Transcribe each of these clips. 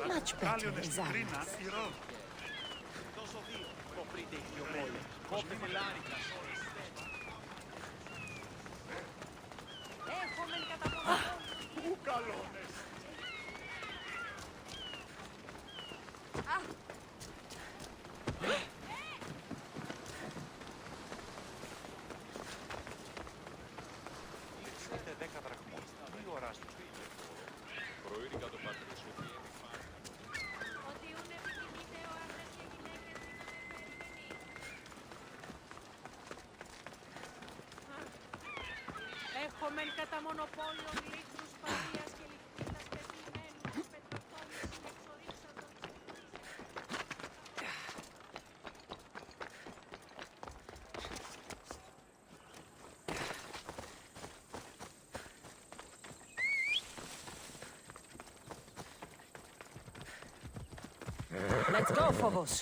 Much better, exactly. Έχουμε κατά μονοπόλιο λίξους παγίας και λιχνίδας πετυμένους πετροτόμους συνεξορίξαντων. Let's go, Phobos.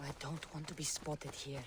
I don't want to be spotted here.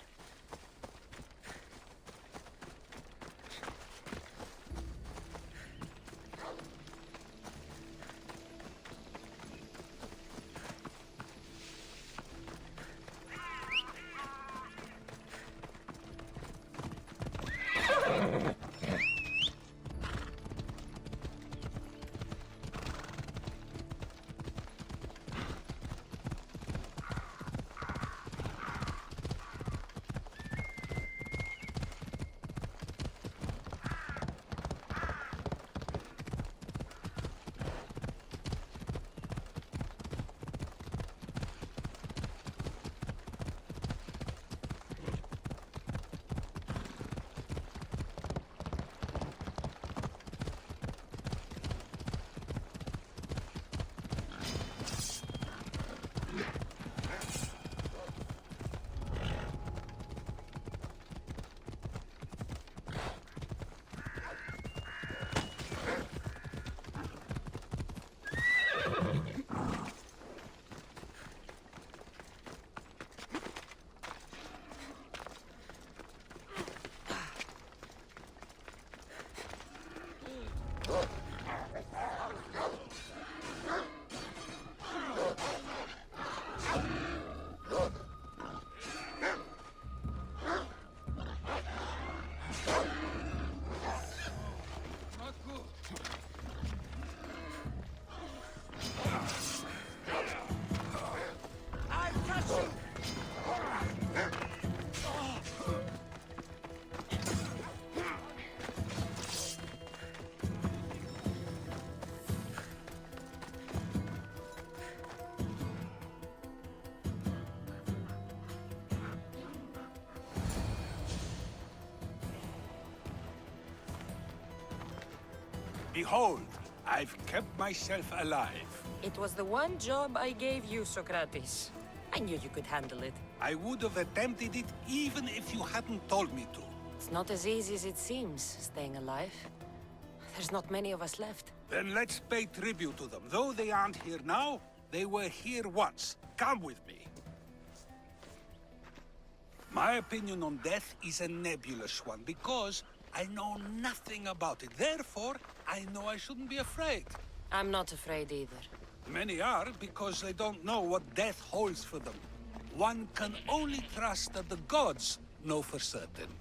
Behold, I've kept myself alive. It was the one job I gave you, Socrates. I knew you could handle it. I would have attempted it even if you hadn't told me to. It's not as easy as it seems, staying alive. There's not many of us left. Then let's pay tribute to them. Though they aren't here now, they were here once. Come with me. My opinion on death is a nebulous one because I know nothing about it. Therefore, I know I shouldn't be afraid. I'm not afraid either. Many are because they don't know what death holds for them. One can only trust that the gods know for certain.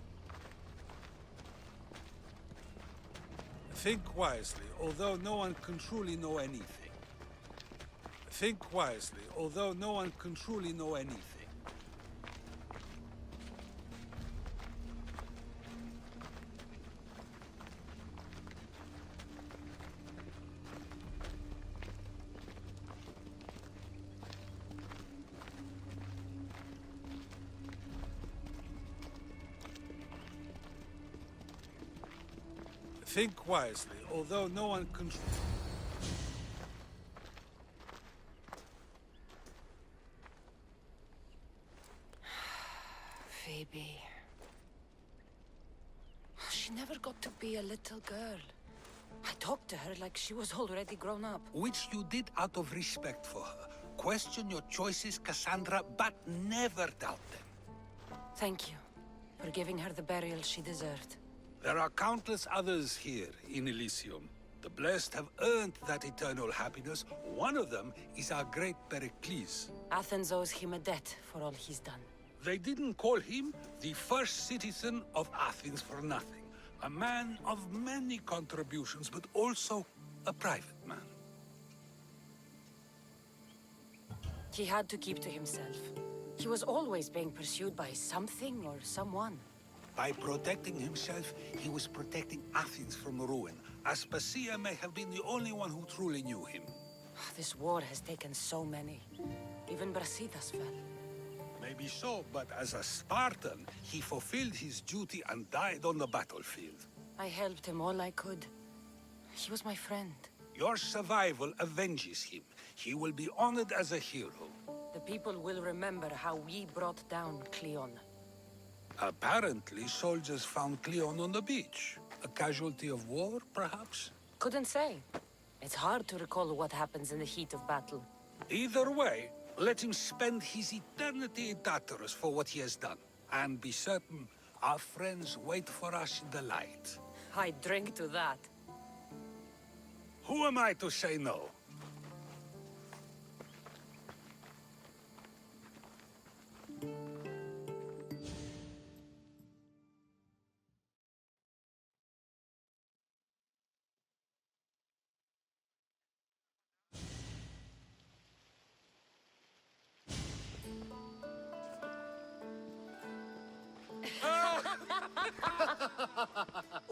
Think wisely, although no one can truly know anything. Think wisely, although no one can truly know anything. Think wisely, although no one can... Phoebe. She never got to be a little girl. I talked to her like she was already grown up. Which you did out of respect for her. Question your choices, Cassandra, but never doubt them. Thank you for giving her the burial she deserved. There are countless others here in Elysium. The blessed have earned that eternal happiness. One of them is our great Pericles. Athens owes him a debt for all he's done. They didn't call him the first citizen of Athens for nothing. A man of many contributions, but also a private man. He had to keep to himself. He was always being pursued by something or someone. By protecting himself, he was protecting Athens from ruin. Aspasia may have been the only one who truly knew him. This war has taken so many. Even Brasidas fell. Maybe so, but as a Spartan, he fulfilled his duty and died on the battlefield. I helped him all I could. He was my friend. Your survival avenges him. He will be honored as a hero. The people will remember how we brought down Cleon. Apparently, soldiers found Cleon on the beach. A casualty of war, perhaps? Couldn't say. It's hard to recall what happens in the heat of battle. Either way, let him spend his eternity in Tartarus for what he has done. And be certain, our friends wait for us in the light. I drink to that. Who am I to say no?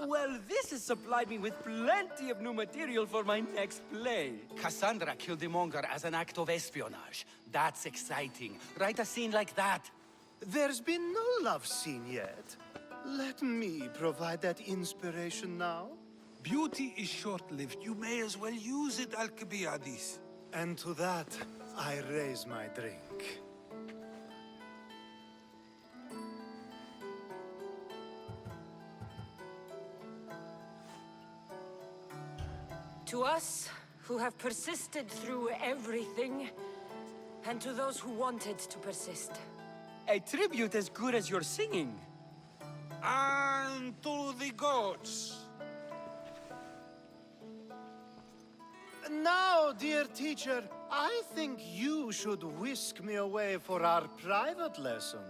Well, this has supplied me with plenty of new material for my next play. Cassandra killed the monger as an act of espionage. That's exciting. Write a scene like that. There's been no love scene yet. Let me provide that inspiration now. Beauty is short-lived. You may as well use it, Alcibiades. And to that, I raise my drink. To us, who have persisted through everything, and to those who wanted to persist. A tribute as good as your singing. And to the gods. Now, dear teacher, I think you should whisk me away for our private lesson.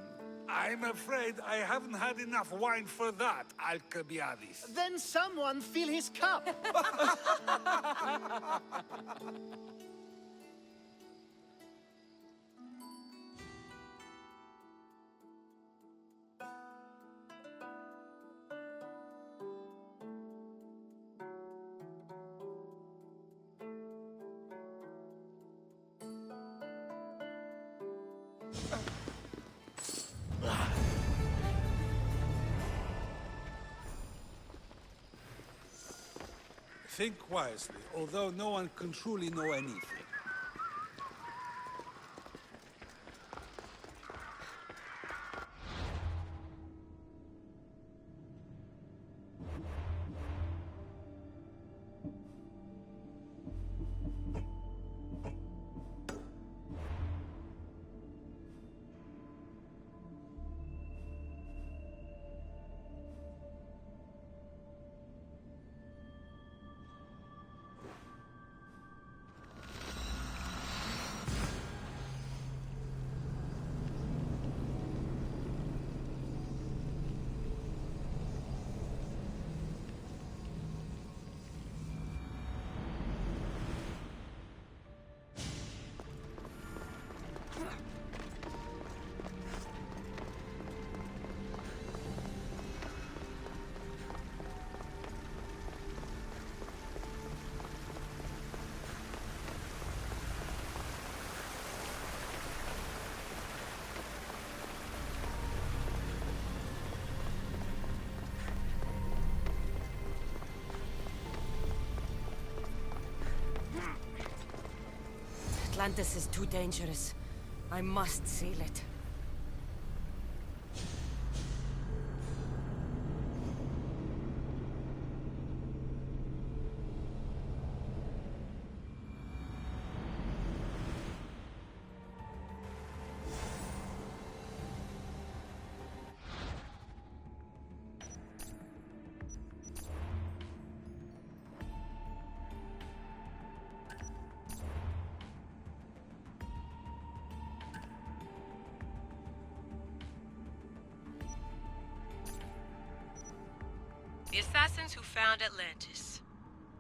I'm afraid I haven't had enough wine for that, Alcibiades. Then someone fill his cup. Think wisely, although no one can truly know anything. Atlantis is too dangerous. I must seal it. The assassins who found Atlantis.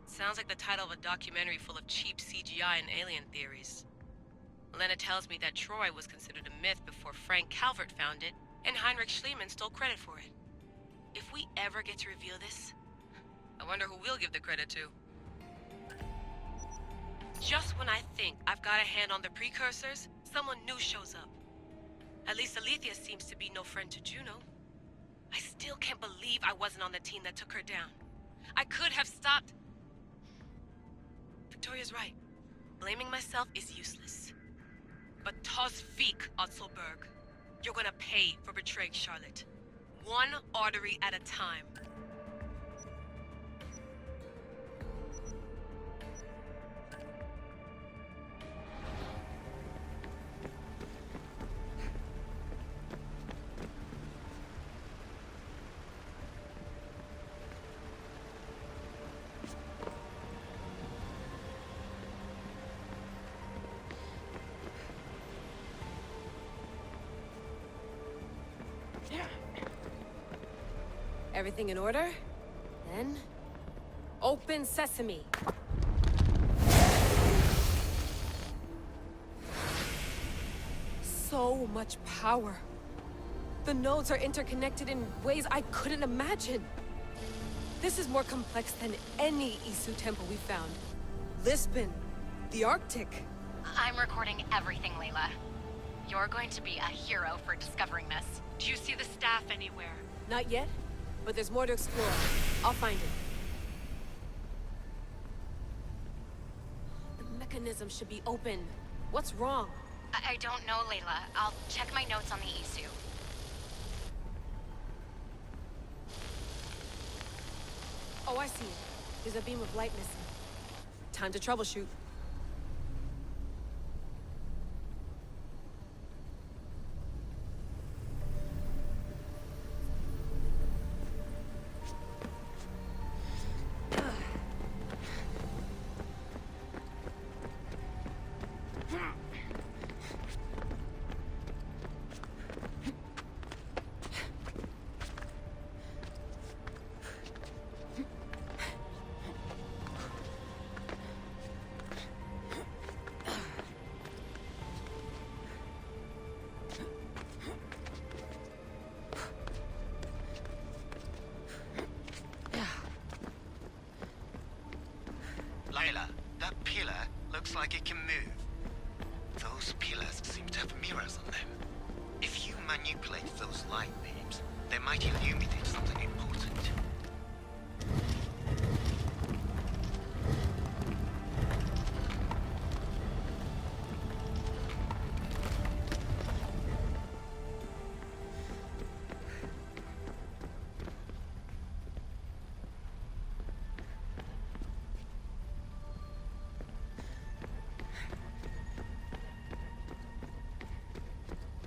Sounds like the title of a documentary full of cheap CGI and alien theories. Elena tells me that Troy was considered a myth before Frank Calvert found it, and Heinrich Schliemann stole credit for it. If we ever get to reveal this, I wonder who we'll give the credit to. Just when I think I've got a hand on the precursors, someone new shows up. At least Alethea seems to be no friend to Juno. I still can't believe I wasn't on the team that took her down. I could have stopped. Victoria's right. Blaming myself is useless. But tos Vik, Otzelberg. You're gonna pay for betraying Charlotte. One artery at a time. Everything in order? Then... open sesame! So much power. The nodes are interconnected in ways I couldn't imagine. This is more complex than any Isu temple we found. Lisbon, the Arctic. I'm recording everything, Layla. You're going to be a hero for discovering this. Do you see the staff anywhere? Not yet, but there's more to explore. I'll find it. The mechanism should be open. What's wrong? I don't know, Layla. I'll check my notes on the Isu. Oh, I see it. There's a beam of light missing. Time to troubleshoot. Layla, that pillar looks like it can move. Those pillars seem to have mirrors on them. If you manipulate those light beams, they might illuminate something important.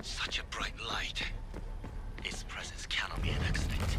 Such a bright light. Its presence cannot be an accident.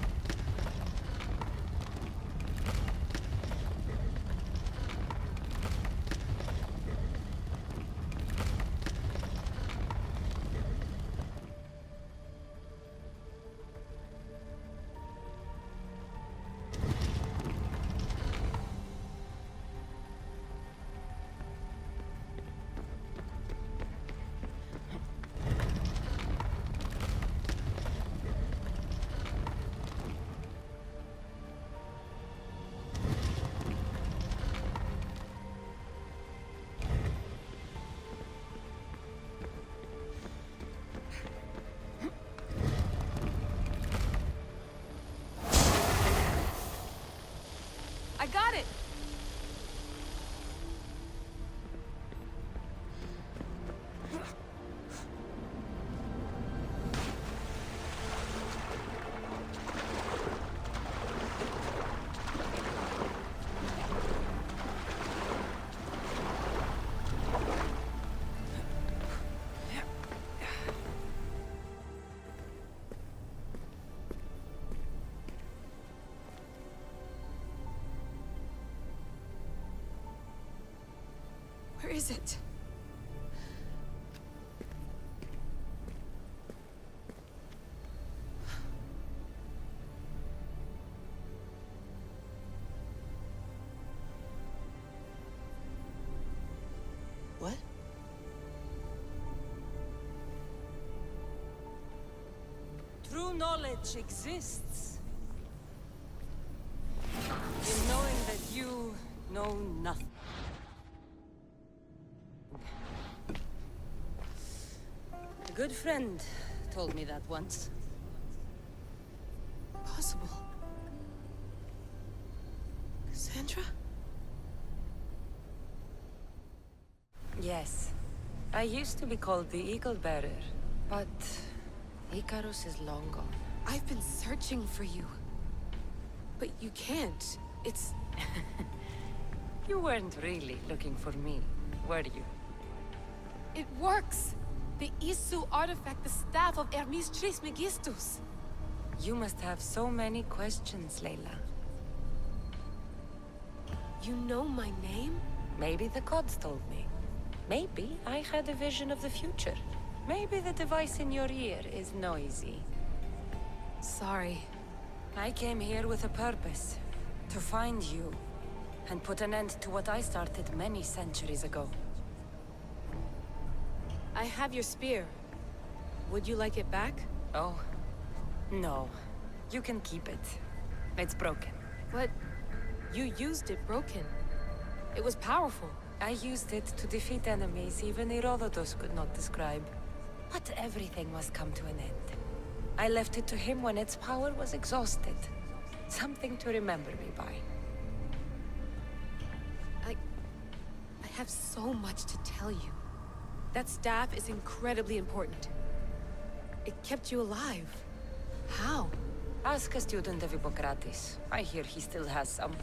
I got it! Where is it? What? True knowledge exists in knowing that you know nothing. A good friend told me that once. Possible. Cassandra? Yes. I used to be called the Eagle Bearer, but Icarus is long gone. I've been searching for you. But you can't. It's... You weren't really looking for me, were you? It works! The Isu artifact, the staff of Hermes Trismegistus. You must have so many questions, Layla. You know my name? Maybe the gods told me. Maybe I had a vision of the future. Maybe the device in your ear is noisy. Sorry. I came here with a purpose. To find you. And put an end to what I started many centuries ago. I have your spear. Would you like it back? Oh. No. You can keep it. It's broken. But... you used it broken. It was powerful. I used it to defeat enemies even Herodotus could not describe. But everything must come to an end. I left it to him when its power was exhausted. Something to remember me by. I have so much to tell you. That staff is incredibly important. It kept you alive. How? Ask a student of Hippocrates. I hear he still has some.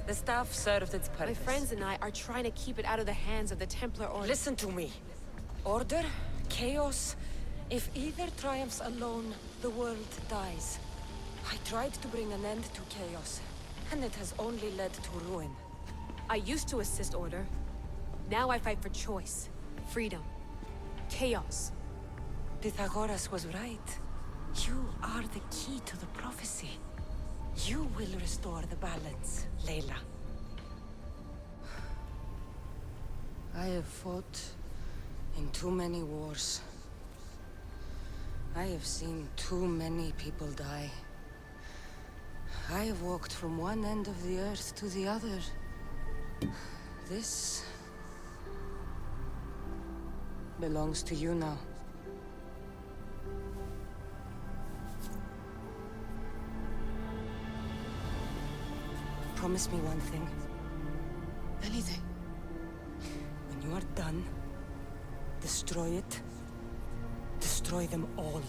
The staff served its purpose. My friends and I are trying to keep it out of the hands of the Templar Order. Listen to me. Order, chaos. If either triumphs alone, the world dies. I tried to bring an end to chaos, and it has only led to ruin. I used to assist Order. Now I fight for choice, freedom, chaos. Pythagoras was right. You are the key to the prophecy. You will restore the balance, Layla. I have fought in too many wars. I have seen too many people die. I have walked from one end of the earth to the other. This belongs to you now. Promise me one thing. Anything. When you are done, destroy it. Destroy them all.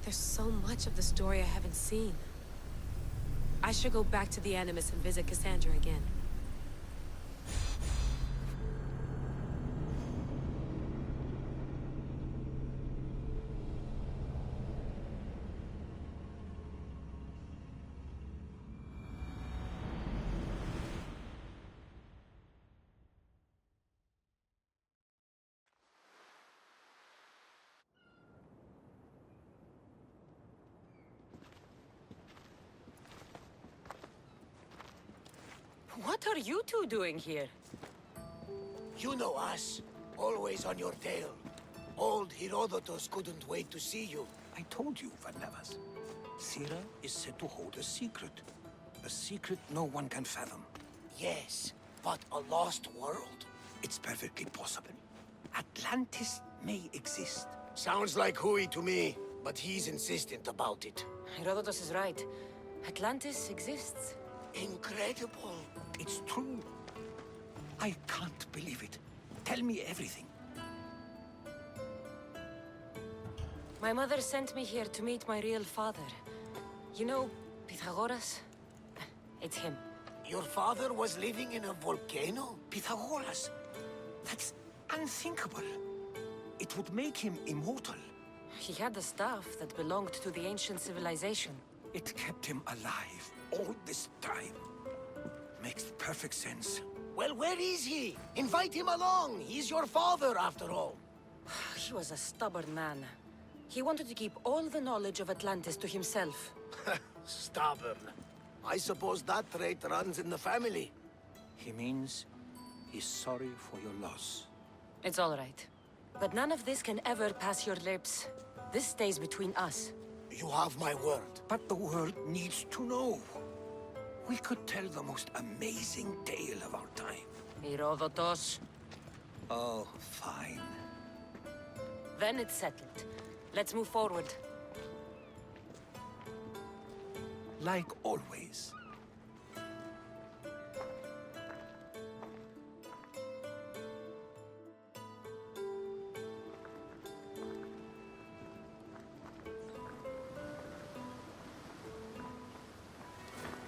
There's so much of the story I haven't seen. I should go back to the Animus and visit Cassandra again. What are you two doing here? You know us. Always on your tail. Old Herodotus couldn't wait to see you. I told you, Varnavas. Sira is said to hold a secret. A secret no one can fathom. Yes, but a lost world? It's perfectly possible. Atlantis may exist. Sounds like Hui to me, but he's insistent about it. Herodotus is right. Atlantis exists. Incredible. It's true. I can't believe it. Tell me everything. My mother sent me here to meet my real father. You know, Pythagoras? It's him. Your father was living in a volcano? Pythagoras? That's unthinkable. It would make him immortal. He had the staff that belonged to the ancient civilization. It kept him alive all this time. Makes perfect sense. Well, where is he? Invite him along. He's your father, after all. He was a stubborn man. He wanted to keep all the knowledge of Atlantis to himself. Stubborn. I suppose that trait runs in the family. He means he's sorry for your loss. It's all right. But none of this can ever pass your lips. This stays between us. You have my word. But the world needs to know. We could tell the most amazing tale of our time. Herodotus. Oh, fine. Then it's settled. Let's move forward. Like always.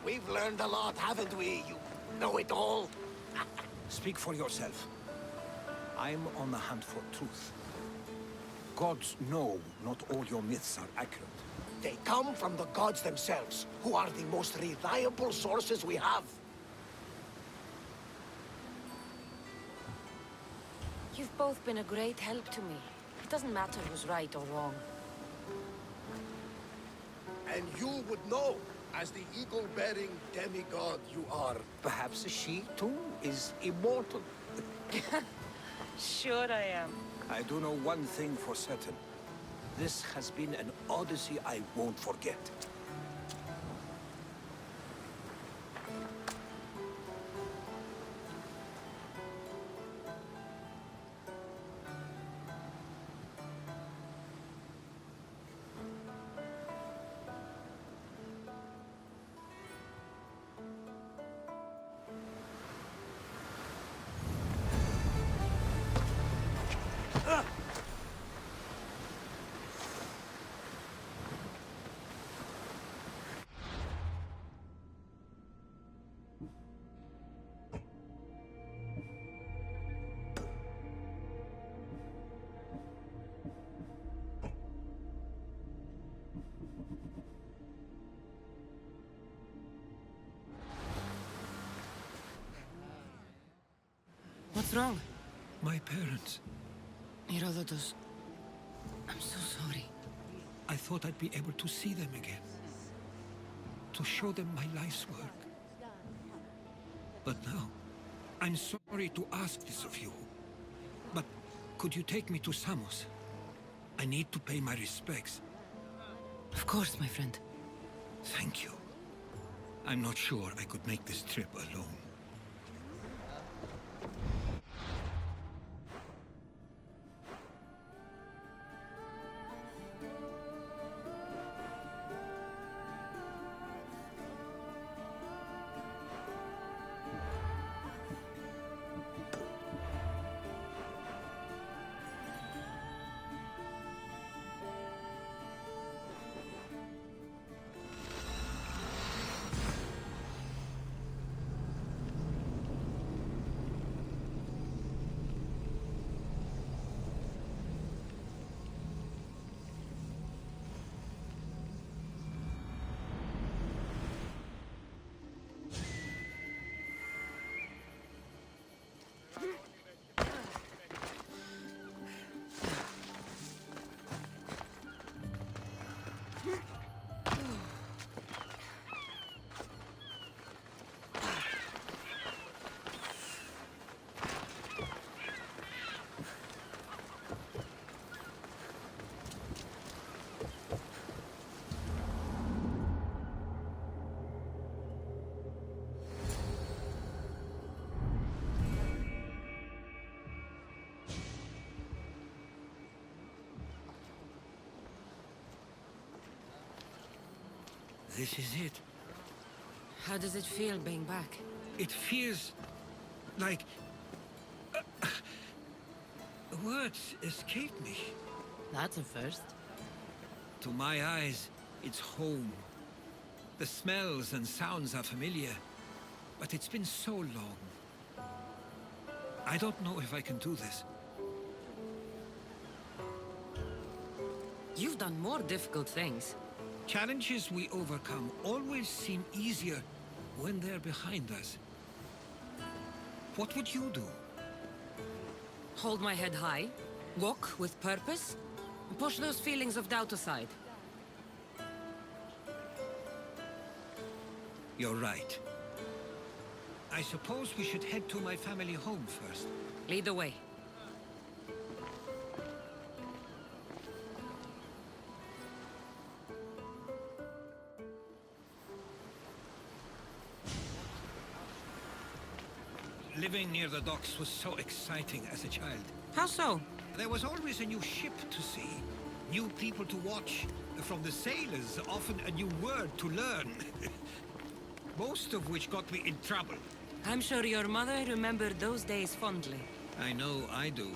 We've learned a lot, haven't we? You know it all. Speak for yourself. I'm on the hunt for truth. Gods know not all your myths are accurate. They come from the gods themselves, who are the most reliable sources we have. You've both been a great help to me. It doesn't matter who's right or wrong. And you would know, as the eagle-bearing demigod you are. Perhaps she, too, is immortal. Sure I am. I do know one thing for certain. This has been an Odyssey I won't forget. What's wrong? My parents. Herodotus, I'm so sorry. I thought I'd be able to see them again. To show them my life's work. But now, I'm sorry to ask this of you. But could you take me to Samos? I need to pay my respects. Of course, my friend. Thank you. I'm not sure I could make this trip alone. This is it. How does it feel being back? It feels like... words escape me. That's a first. To my eyes, it's home. The smells and sounds are familiar, but it's been so long. I don't know if I can do this. You've done more difficult things. Challenges we overcome always seem easier when they're behind us. What would you do? Hold my head high, walk with purpose, push those feelings of doubt aside. You're right. I suppose we should head to my family home first. Lead the way. Living near the docks was so exciting as a child. How so? There was always a new ship to see, new people to watch. From the sailors, often a new word to learn. Most of which got me in trouble. I'm sure your mother remembered those days fondly. I know I do.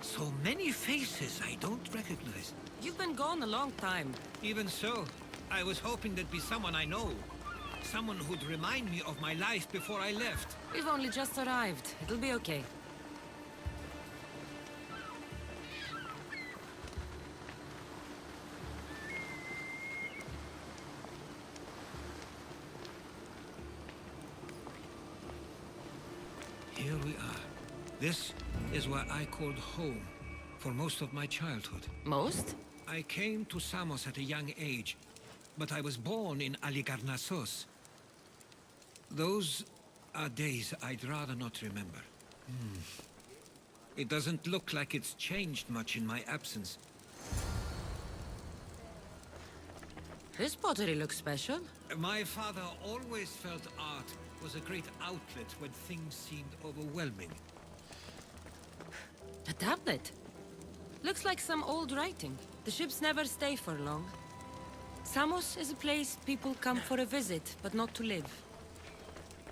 So many faces I don't recognize. You've been gone a long time. Even so, I was hoping there'd be someone I know. Someone who'd remind me of my life before I left. We've only just arrived. It'll be okay. Here we are. This is where I called home for most of my childhood. Most? I came to Samos at a young age, but I was born in Aligarnassos. Those are days I'd rather not remember. It doesn't look like it's changed much in my absence. This pottery looks special. My father always felt art was a great outlet when things seemed overwhelming. A tablet. Looks like some old writing. The ships never stay for long. Samos is a place people come for a visit, but not to live.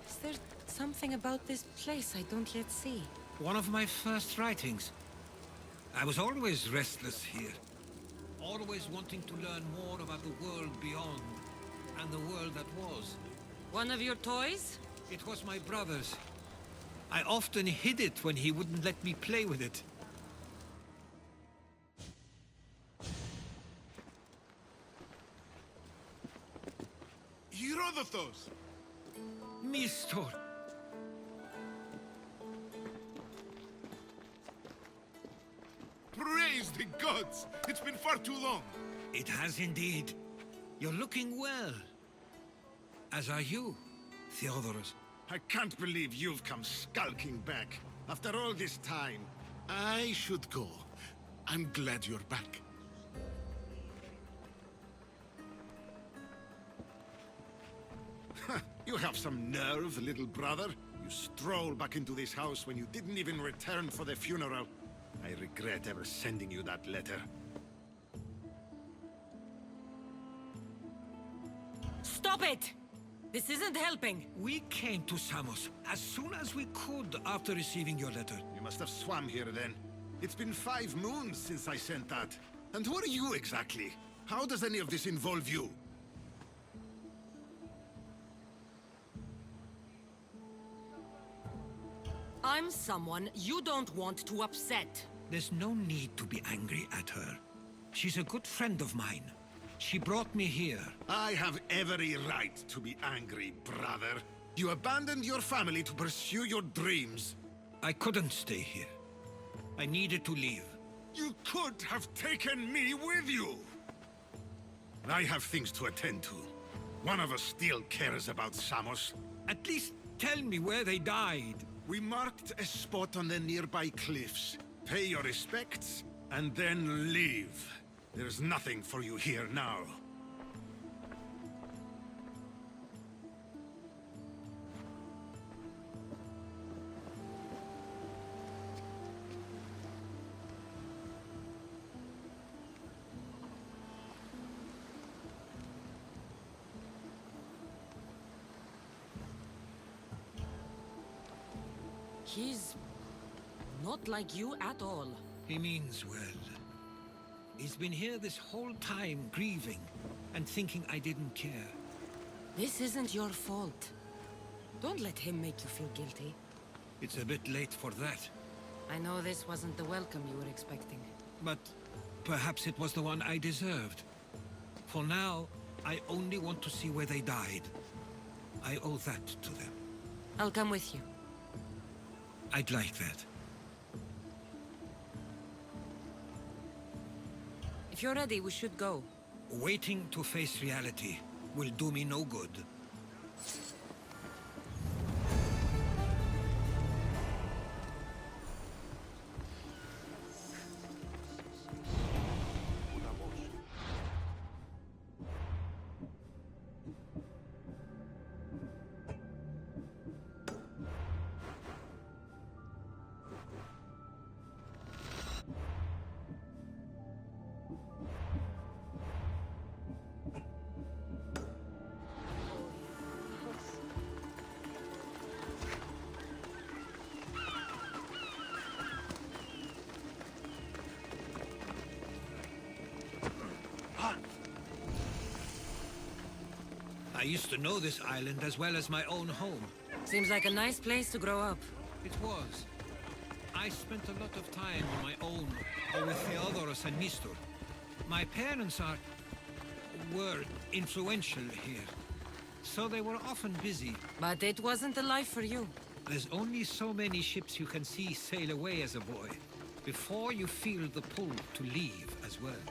Is there something about this place I don't yet see? One of my first writings. I was always restless here. Always wanting to learn more about the world beyond, and the world that was. One of your toys? It was my brother's. I often hid it when he wouldn't let me play with it. Herodotos! Mistor! Praise the gods! It's been far too long! It has indeed. You're looking well. As are you, Theodoros. I can't believe you've come skulking back. After all this time, I should go. I'm glad you're back. You have some nerve, little brother. You stroll back into this house when you didn't even return for the funeral. I regret ever sending you that letter. Stop it! This isn't helping. We came to Samos as soon as we could after receiving your letter. You must have swam here then. It's been 5 moons since I sent that. And who are you exactly? How does any of this involve you? I'm someone you don't want to upset. There's no need to be angry at her. She's a good friend of mine. She brought me here. I have every right to be angry, brother. You abandoned your family to pursue your dreams. I couldn't stay here. I needed to leave. You could have taken me with you! I have things to attend to. One of us still cares about Samos. At least tell me where they died. We marked a spot on the nearby cliffs. Pay your respects, and then leave. There's nothing for you here now. He's not like you at all. He means well. He's been here this whole time, grieving, and thinking I didn't care. This isn't your fault. Don't let him make you feel guilty. It's a bit late for that. I know this wasn't the welcome you were expecting. But perhaps it was the one I deserved. For now, I only want to see where they died. I owe that to them. I'll come with you. I'd like that. If you're ready, we should go. Waiting to face reality will do me no good. I used to know this island as well as my own home. Seems like a nice place to grow up. It was. I spent a lot of time on my own, or with Theodoros and Nistor. My parents were influential here, so they were often busy. But it wasn't the life for you. There's only so many ships you can see sail away as a boy, before you feel the pull to leave as well.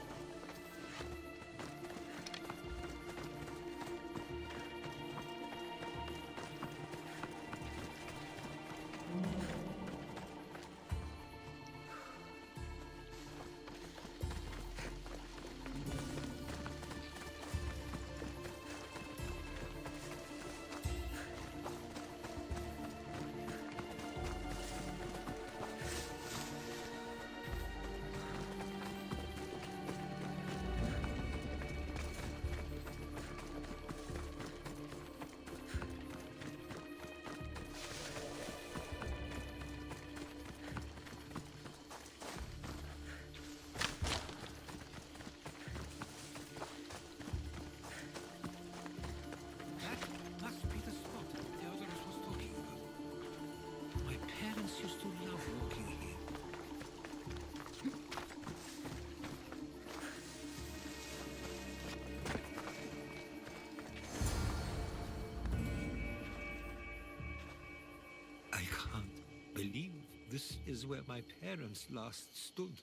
This is where my parents last stood.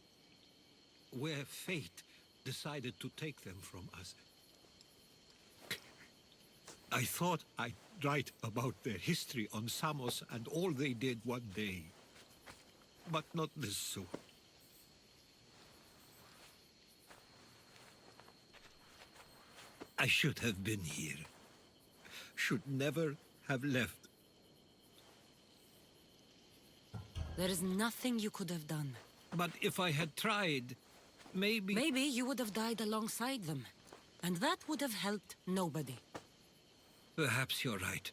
Where fate decided to take them from us. I thought I'd write about their history on Samos and all they did one day. But not this soon. I should have been here. Should never have left. There is nothing you could have done. But if I had tried, maybe... Maybe you would have died alongside them. And that would have helped nobody. Perhaps you're right.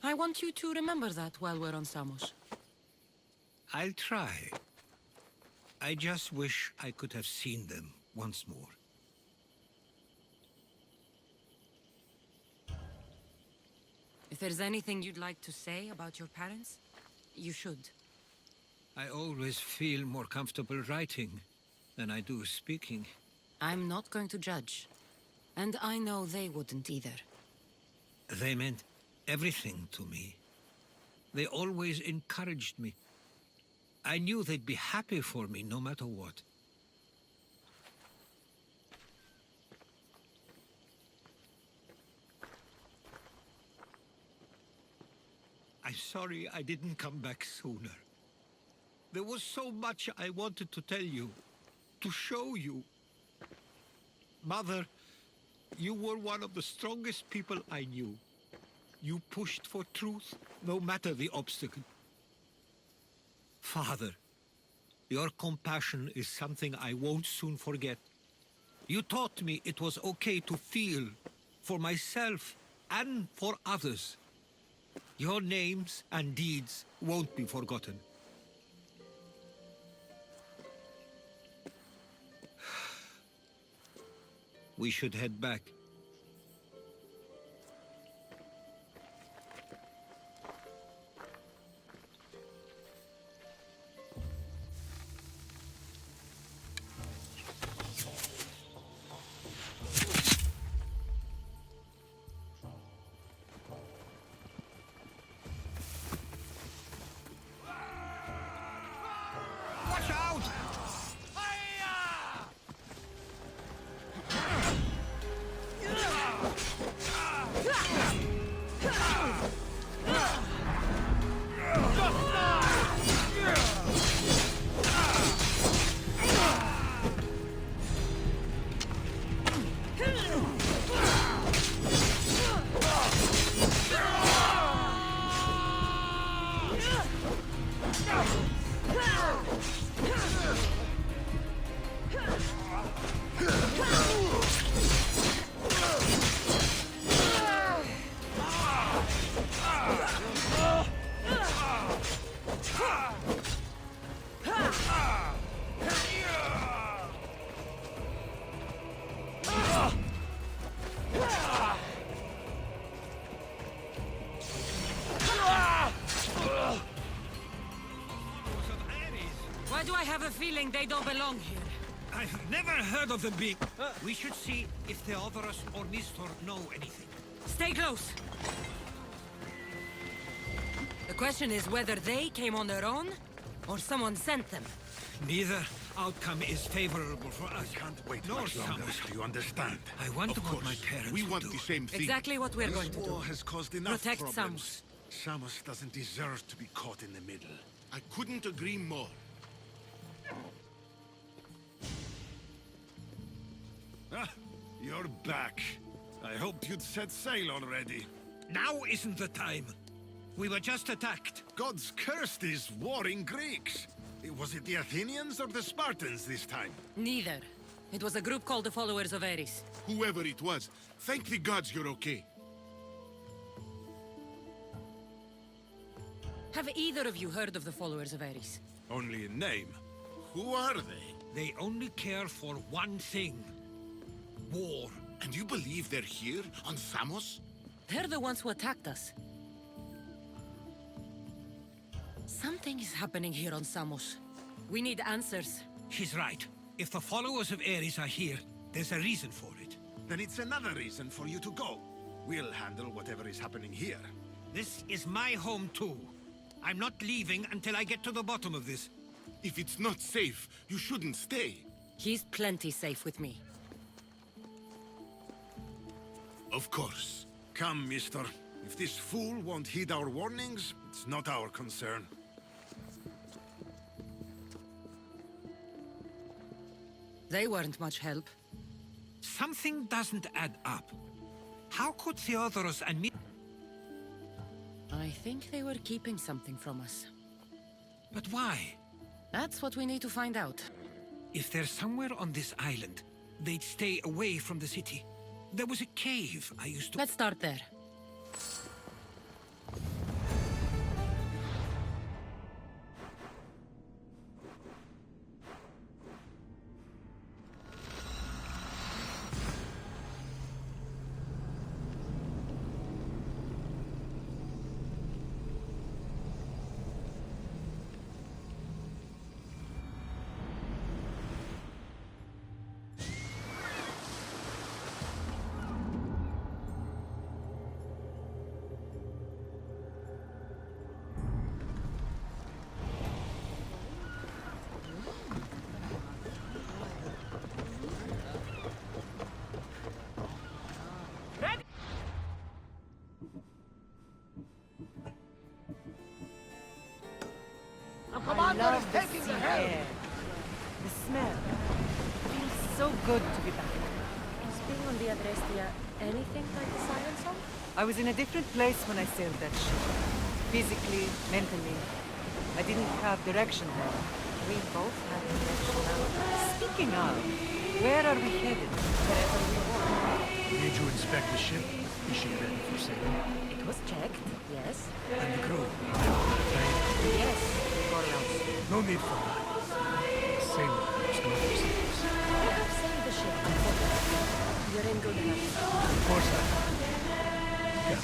I want you to remember that while we're on Samos. I'll try. I just wish I could have seen them once more. If there's anything you'd like to say about your parents, you should. I always feel more comfortable writing than I do speaking. I'm not going to judge. And I know they wouldn't either. They meant everything to me. They always encouraged me. I knew they'd be happy for me no matter what. I'm sorry I didn't come back sooner. There was so much I wanted to tell you, to show you. Mother, you were one of the strongest people I knew. You pushed for truth, no matter the obstacle. Father, your compassion is something I won't soon forget. You taught me it was okay to feel, for myself and for others. Your names and deeds won't be forgotten. We should head back. Watch out! Why do I have a feeling they don't belong here? I've never heard of them being... We should see if Theodorus or Mistor know anything. Stay close. The question is whether they came on their own, or someone sent them. Neither outcome is favorable for us. I can't wait Nor much longer. Samos. Do you understand? I want Of what course, my parents we would want do. the same thing. Exactly what we're going to This do. war has caused enough Protect problems. Samos doesn't deserve to be caught in the middle. I couldn't agree more. Ah, you're back. I hoped you'd set sail already. Now isn't the time. We were just attacked. God's cursed these warring Greeks. Was it the Athenians or the Spartans this time? Neither. It was a group called the Followers of Ares. Whoever it was, thank the gods you're okay. Have either of you heard of the Followers of Ares? Only in name. Who are they? They only care for one thing. War. And you believe they're here, on Samos? They're the ones who attacked us. Something is happening here on Samos. We need answers. She's right. If the followers of Ares are here, there's a reason for it. Then it's another reason for you to go. We'll handle whatever is happening here. This is my home too. I'm not leaving until I get to the bottom of this. If it's not safe, you shouldn't stay. He's plenty safe with me. Of course. Come, mister. If this fool won't heed our warnings, it's not our concern. They weren't much help. Something doesn't add up. How could Theodorus and me... I think they were keeping something from us. But why? That's what we need to find out. If they're somewhere on this island, they'd stay away from the city. There was a cave I used to... Let's start there. Commander is taking the helm. The smell. Feels so good to be back. Is being on the Adrestia anything like the Siren Song? I was in a different place when I sailed that ship. Physically, mentally. I didn't have direction then. We both had direction now. Speaking of, where are we headed? Wherever we want. Did you inspect the ship? Is she ready for sailing? It It was checked, yes. And the crew? Yes, Cornels. No need for that. Sailors, no visitors. I have sailed the ship before. You're in good hands. Of course I am. Yeah.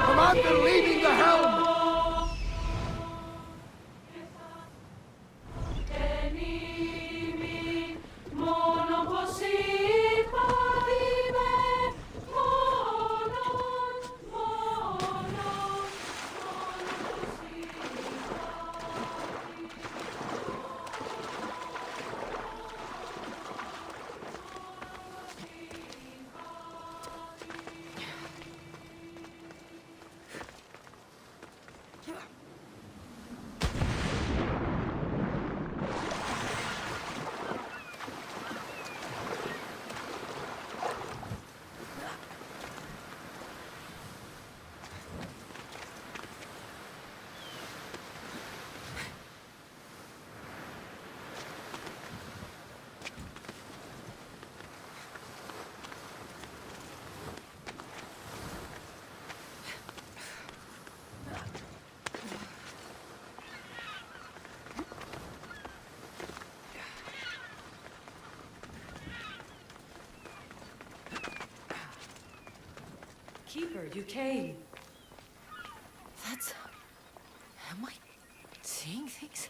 Commander leading the helm! Keeper, you came. That's... Am I seeing things?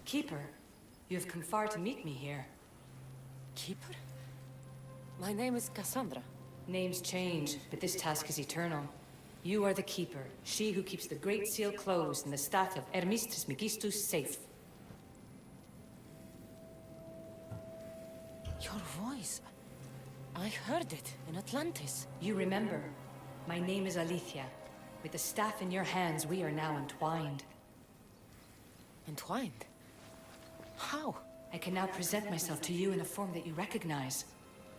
Keeper, you have come far to meet me here. Keeper? My name is Cassandra. Names change, but this task is eternal. You are the Keeper, she who keeps the Great Seal closed and the staff of Hermes Trismegistus safe. Your voice... I heard it in Atlantis. You remember. My name is Alethea. With the staff in your hands, we are now entwined. Entwined? How? I can now present myself to you in a form that you recognize.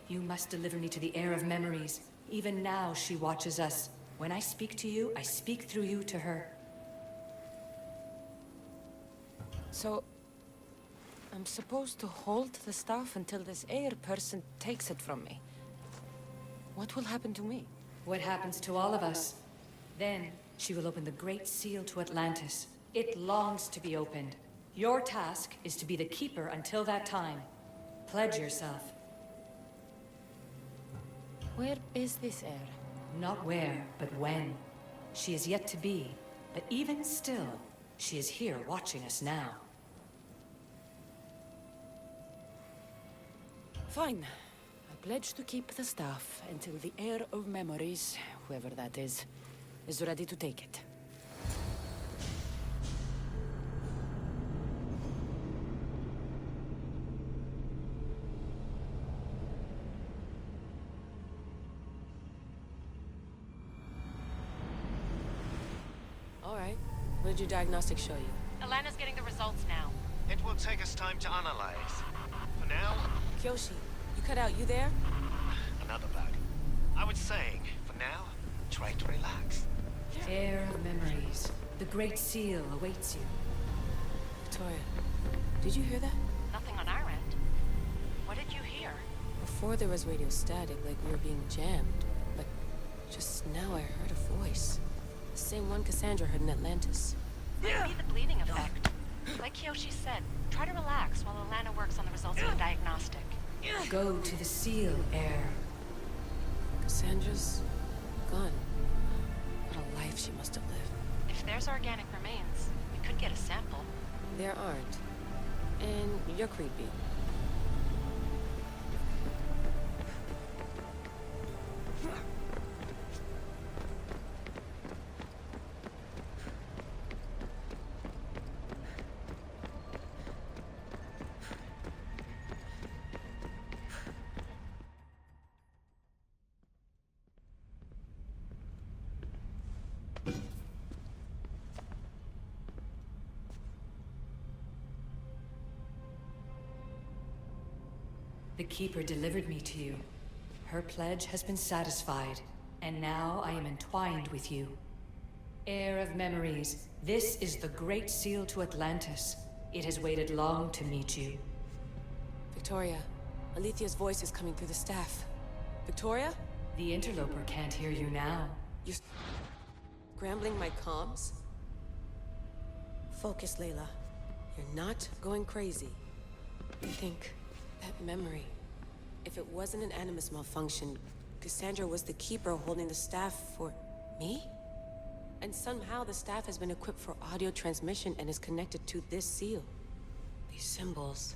You must deliver me to the heir of memories. Even now, she watches us. When I speak to you, I speak through you to her. So... I'm supposed to hold the staff until this heir person takes it from me. What will happen to me? What happens to all of us? Then, she will open the Great Seal to Atlantis. It longs to be opened. Your task is to be the Keeper until that time. Pledge yourself. Where is this heir? Not where, but when. She is yet to be, but even still, she is here watching us now. Fine. I pledge to keep the staff until the heir of memories, whoever that is ready to take it. All right. What did your diagnostics show you? Alana's getting the results now. It will take us time to analyze. For now... Kyoshi, you cut out. You there? Another bug. I was saying, for now, try to relax. Heir of memories. The Great Seal awaits you. Victoria, did you hear that? Nothing on our end. What did you hear? Before there was radio static, like we were being jammed. But just now I heard a voice. The same one Cassandra heard in Atlantis. Might be the bleeding effect. Like Kyoshi said, try to relax while Alana works on the results of the diagnostic. Go to the seal, heir. Cassandra's gone. What a life she must have lived. If there's organic remains, we could get a sample. There aren't. And you're creepy. The Keeper delivered me to you. Her pledge has been satisfied, and now I am entwined with you. Heir of memories, this is the Great Seal to Atlantis. It has waited long to meet you. Victoria, Alethia's voice is coming through the staff. Victoria? The interloper can't hear you now. You're scrambling my comms? Focus, Layla. You're not going crazy. Think, that memory. If it wasn't an Animus malfunction, Cassandra was the Keeper holding the staff for... me? And somehow the staff has been equipped for audio transmission and is connected to this seal. These symbols...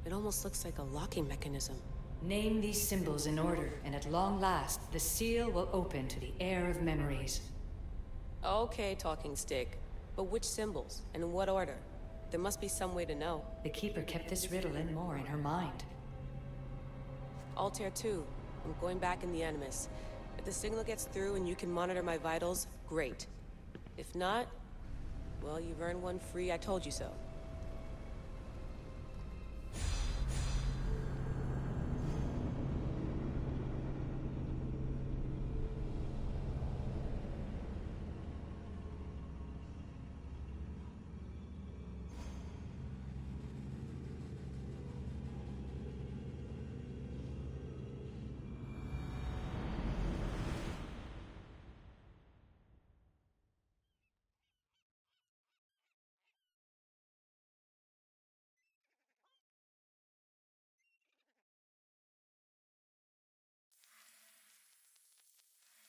it almost looks like a locking mechanism. Name these symbols in order, and at long last, the seal will open to the Heir of Memories. Okay, talking stick. But which symbols? And in what order? There must be some way to know. The Keeper kept this riddle and more in her mind. Altair 2. I'm going back in the Animus. If the signal gets through and you can monitor my vitals, great. If not, well, you've earned one free I told you so.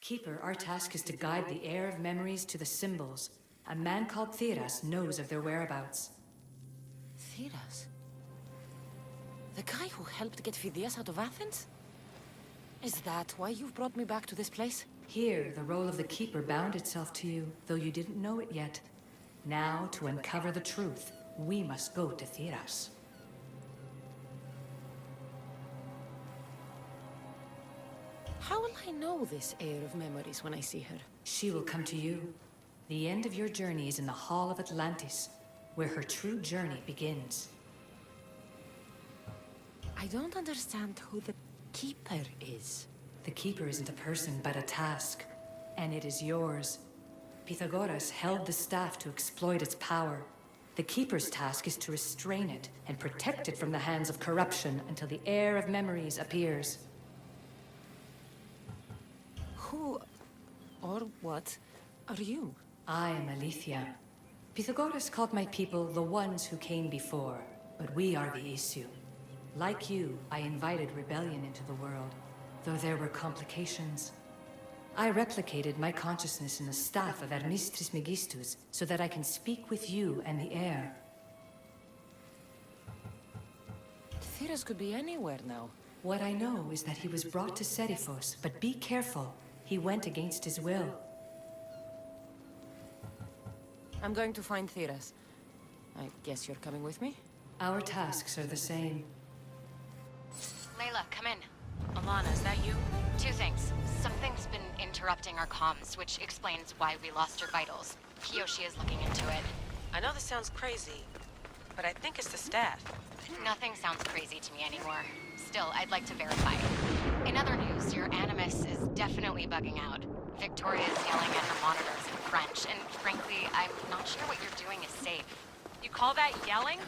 Keeper, our task is to guide the Heir of Memories to the symbols. A man called Theras knows of their whereabouts. Theras? The guy who helped get Phidias out of Athens? Is that why you've brought me back to this place? Here, the role of the Keeper bound itself to you, though you didn't know it yet. Now, to uncover the truth, we must go to Theras. How will I know this Heir of Memories when I see her? She will come to you. The end of your journey is in the Hall of Atlantis, where her true journey begins. I don't understand who the Keeper is. The Keeper isn't a person, but a task. And it is yours. Pythagoras held the staff to exploit its power. The Keeper's task is to restrain it and protect it from the hands of corruption until the Heir of Memories appears. Who, or what, are you? I am Alethea. Pythagoras called my people the ones who came before, but we are the issue. Like you, I invited rebellion into the world, though there were complications. I replicated my consciousness in the staff of Hermes Trismegistus so that I can speak with you and the heir. Theras could be anywhere now. What I know is that he was brought to Seriphos, but be careful. He went against his will. I'm going to find Theras. I guess you're coming with me? Our tasks are the same. Layla, come in. Alana, is that you? Two things. Something's been interrupting our comms, which explains why we lost your vitals. Kiyoshi is looking into it. I know this sounds crazy, but I think it's the staff. Nothing sounds crazy to me anymore. Still, I'd like to verify. In other news, your Animus is definitely bugging out. Victoria is yelling at her monitors in French, and frankly, I'm not sure what you're doing is safe. You call that yelling?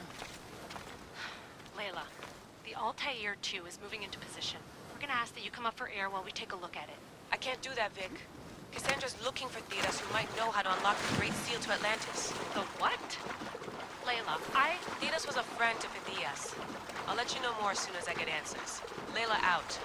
Layla, the Altair 2 is moving into position. We're gonna ask that you come up for air while we take a look at it. I can't do that, Vic. Cassandra's looking for Theras who might know how to unlock the Great Seal to Atlantis. The what? Layla, Theras was a friend to Phidias. I'll let you know more as soon as I get answers. Layla out.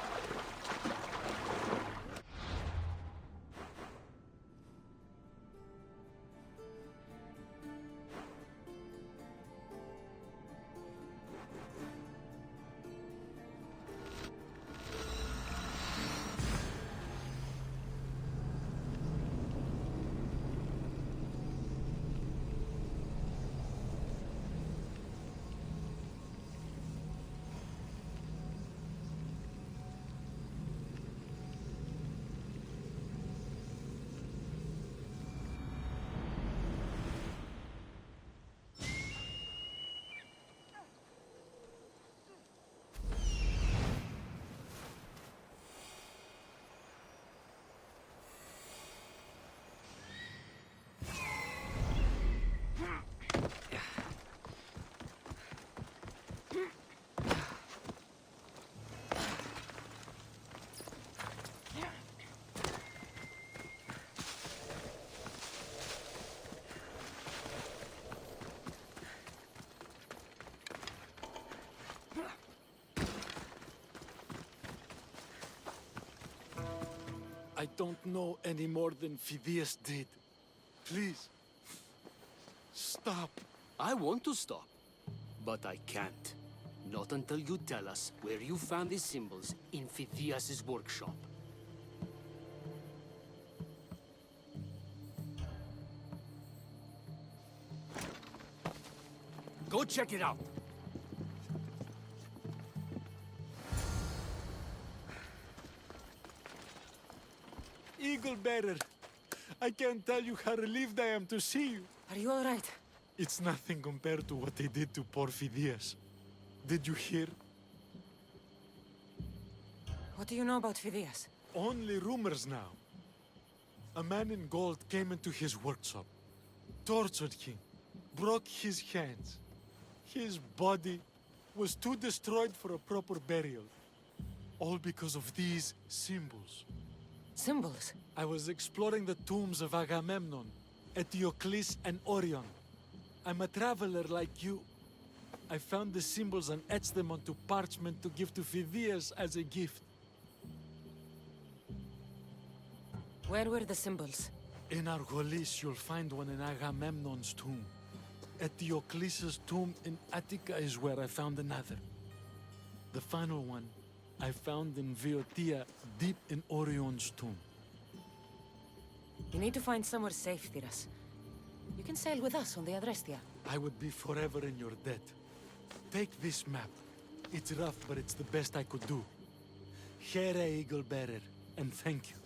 I don't know any more than Phidias did. Please, stop. I want to stop, but I can't. Not until you tell us where you found these symbols in Phidias' workshop. Go check it out. Eagle Bearer, I can't tell you how relieved I am to see you. Are you all right? It's nothing compared to what they did to poor Phidias. Did you hear? What do you know about Phidias? Only rumors now. A man in gold came into his workshop, tortured him, broke his hands. His body was too destroyed for a proper burial. All because of these symbols. Symbols? I was exploring the tombs of Agamemnon, Eteocles, and Orion. I'm a traveler like you. I found the symbols and etched them onto parchment to give to Phidias as a gift. Where were the symbols? In Argolis, you'll find one in Agamemnon's tomb. Eteocles' tomb in Attica is where I found another. The final one I found in Viotia, deep in Orion's tomb. You need to find somewhere safe, Thiras. You can sail with us on the Adrestia. I would be forever in your debt. Take this map. It's rough, but it's the best I could do. Here, Eagle Bearer, and thank you.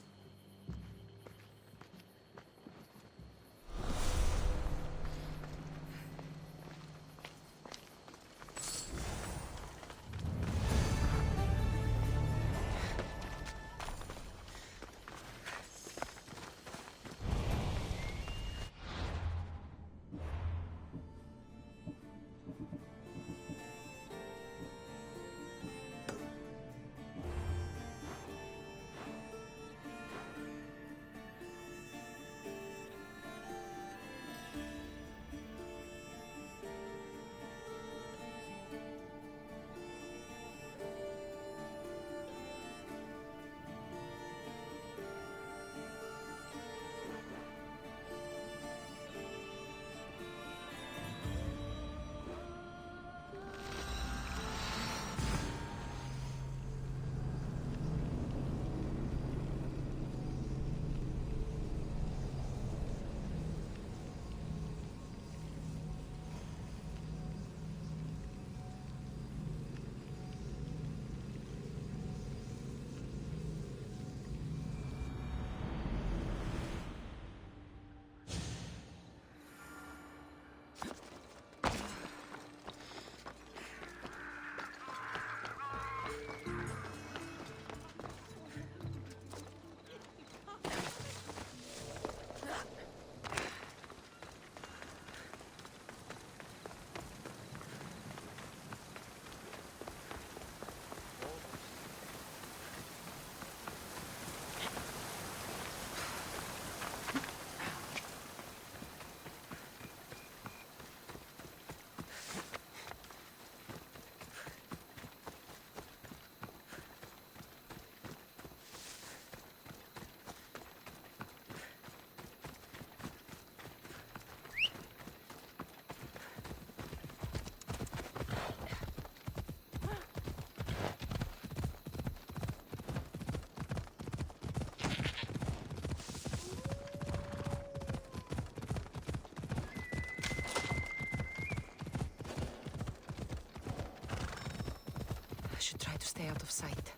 I should try to stay out of sight.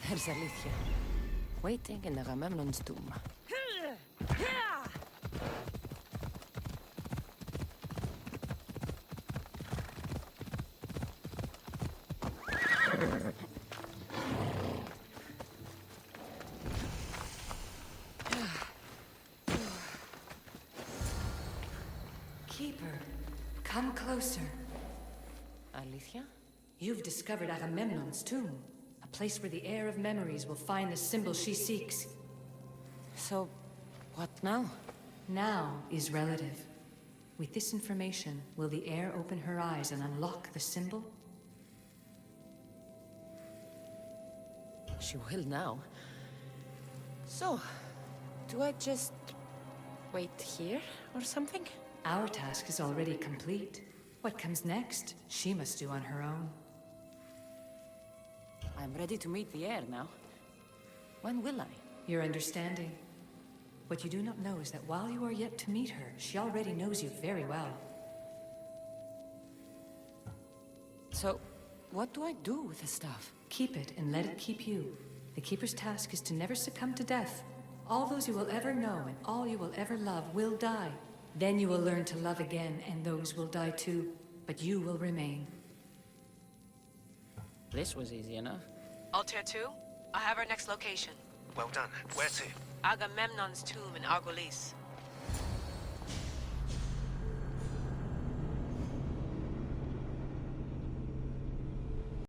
There's Alethea, waiting in Agamemnon's tomb. Keeper, come closer. Alethea? You've discovered Agamemnon's tomb, a place where the heir of memories will find the symbol she seeks. So, what now? Now is relative. With this information, will the heir open her eyes and unlock the symbol? She will now. So, do I just wait here or something? Our task is already complete. What comes next, she must do on her own. I'm ready to meet the heir now. When will I? Your understanding. What you do not know is that while you are yet to meet her, she already knows you very well. So, what do I do with the stuff? Keep it and let it keep you. The Keeper's task is to never succumb to death. All those you will ever know and all you will ever love will die. Then you will learn to love again, and those will die too. But you will remain. This was easy enough. Altair 2, I have our next location. Well done. Where to? Agamemnon's tomb in Argolis.